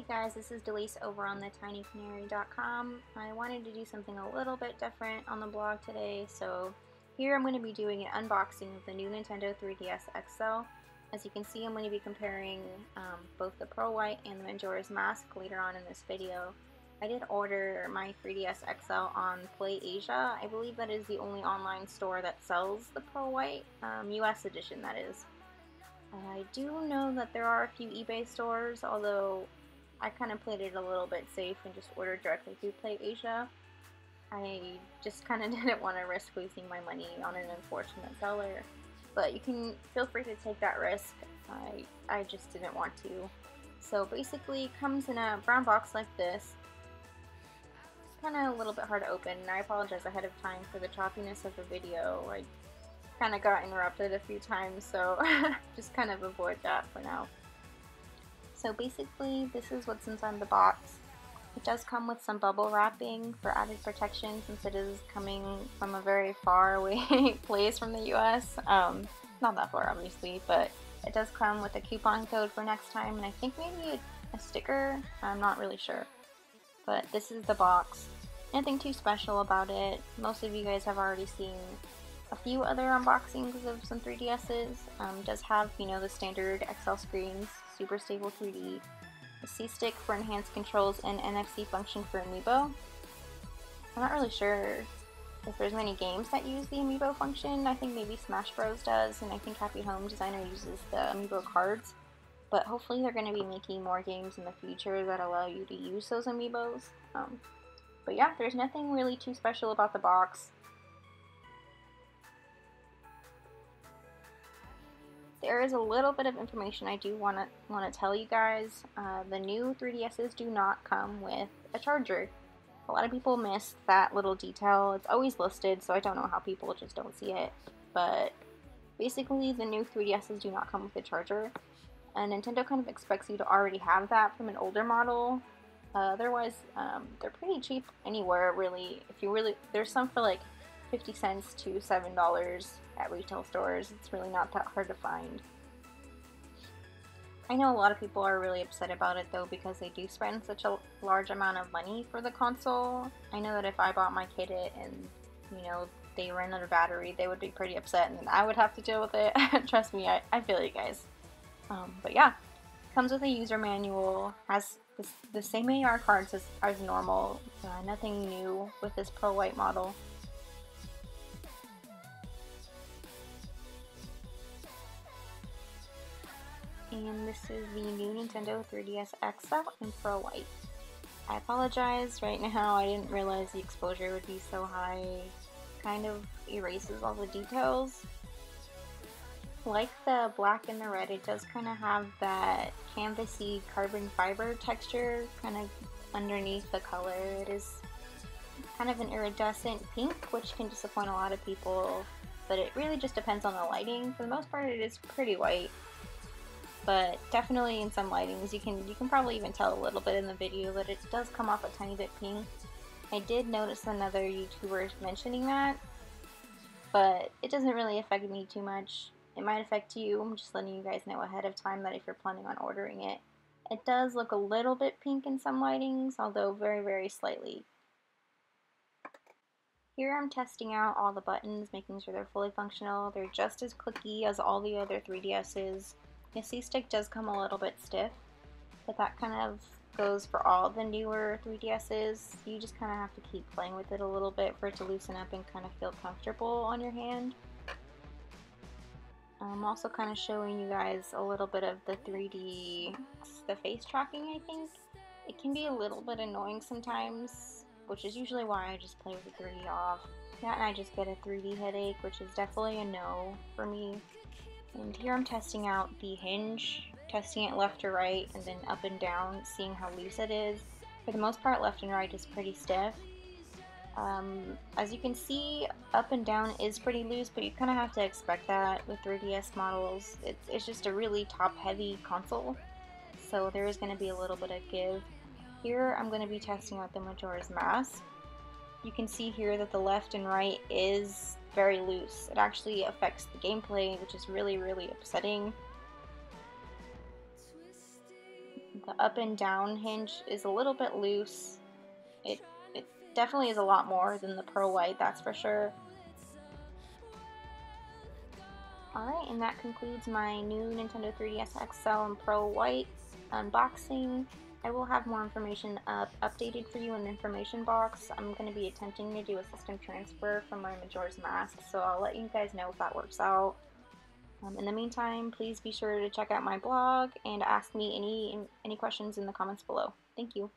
guys, this is Delise over on thetinycanary.com. I wanted to do something a little bit different on the blog today, so here I'm going to be doing an unboxing of the new Nintendo 3DS XL. As you can see, I'm going to be comparing both the Pearl White and the Majora's Mask later on in this video. I did order my 3DS XL on Play Asia. I believe that is the only online store that sells the Pearl White, US edition that is. I do know that there are a few eBay stores, although I kind of played it a little bit safe and just ordered directly through Play Asia. I just kind of didn't want to risk losing my money on an unfortunate seller, but you can feel free to take that risk. I just didn't want to. So basically it comes in a brown box like this. It's kind of a little bit hard to open, and I apologize ahead of time for the choppiness of the video. I kind of got interrupted a few times, so just kind of avoid that for now. So basically this is what's inside the box. It does come with some bubble wrapping for added protection since it is coming from a very far away place from the US. Not that far obviously, but it does come with a coupon code for next time, and I think maybe a sticker. I'm not really sure. But this is the box. Nothing too special about it. Most of you guys have already seen a few other unboxings of some 3DSs. It does have, you know, the standard XL screens, super stable 3D, a C-stick for enhanced controls, and NFC function for Amiibo. I'm not really sure if there's many games that use the Amiibo function. I think maybe Smash Bros does, and I think Happy Home Designer uses the Amiibo cards. But hopefully they're going to be making more games in the future that allow you to use those Amiibos. But yeah, there's nothing really too special about the box. There is a little bit of information I do want to tell you guys. The new 3DSs do not come with a charger. A lot of people miss that little detail. It's always listed, so I don't know how people just don't see it. But basically, the new 3DSs do not come with a charger, and Nintendo kind of expects you to already have that from an older model. Otherwise, they're pretty cheap anywhere, really. There's some for like 50 cents to $7 at retail stores. It's really not that hard to find. I know a lot of people are really upset about it though, because they do spend such a large amount of money for the console. I know that if I bought my kid it and, you know, they ran out of battery, they would be pretty upset, and then I would have to deal with it. Trust me, I feel you guys. But yeah, comes with a user manual, has the same AR cards as normal, nothing new with this Pearl White model. And this is the new Nintendo 3DS XL in Pearl White. I apologize right now, I didn't realize the exposure would be so high. Kind of erases all the details. Like the black and the red, it does kind of have that canvasy carbon fiber texture kind of underneath the color. It is kind of an iridescent pink, which can disappoint a lot of people, but it really just depends on the lighting. For the most part, it is pretty white, but definitely in some lightings you can probably even tell a little bit in the video that it does come off a tiny bit pink. I did notice another YouTuber mentioning that, but it doesn't really affect me too much. It might affect you. I'm just letting you guys know ahead of time that if you're planning on ordering it. It does look a little bit pink in some lightings, although very, very slightly. Here I'm testing out all the buttons, making sure they're fully functional. They're just as clicky as all the other 3DSs. The C-stick does come a little bit stiff, but that kind of goes for all the newer 3DSs. You just kind of have to keep playing with it a little bit for it to loosen up and kind of feel comfortable on your hand. I'm also kind of showing you guys a little bit of the 3D, the face tracking, I think. It can be a little bit annoying sometimes, which is usually why I just play with the 3D off. That and I just get a 3D headache, which is definitely a no for me. And here I'm testing out the hinge, testing it left to right and then up and down, seeing how loose it is. For the most part, left and right is pretty stiff. As you can see, up and down is pretty loose, but you kind of have to expect that with 3DS models. It's just a really top-heavy console, so there is going to be a little bit of give. Here I'm going to be testing out the Majora's Mask. You can see here that the left and right is very loose. It actually affects the gameplay, which is really, really upsetting. The up and down hinge is a little bit loose. It definitely is a lot more than the Pearl White, that's for sure. Alright, and that concludes my new Nintendo 3DS XL and Pearl White unboxing. I will have more information updated for you in the information box. I'm going to be attempting to do a system transfer from my Majora's Mask, so I'll let you guys know if that works out. In the meantime, please be sure to check out my blog and ask me any questions in the comments below. Thank you.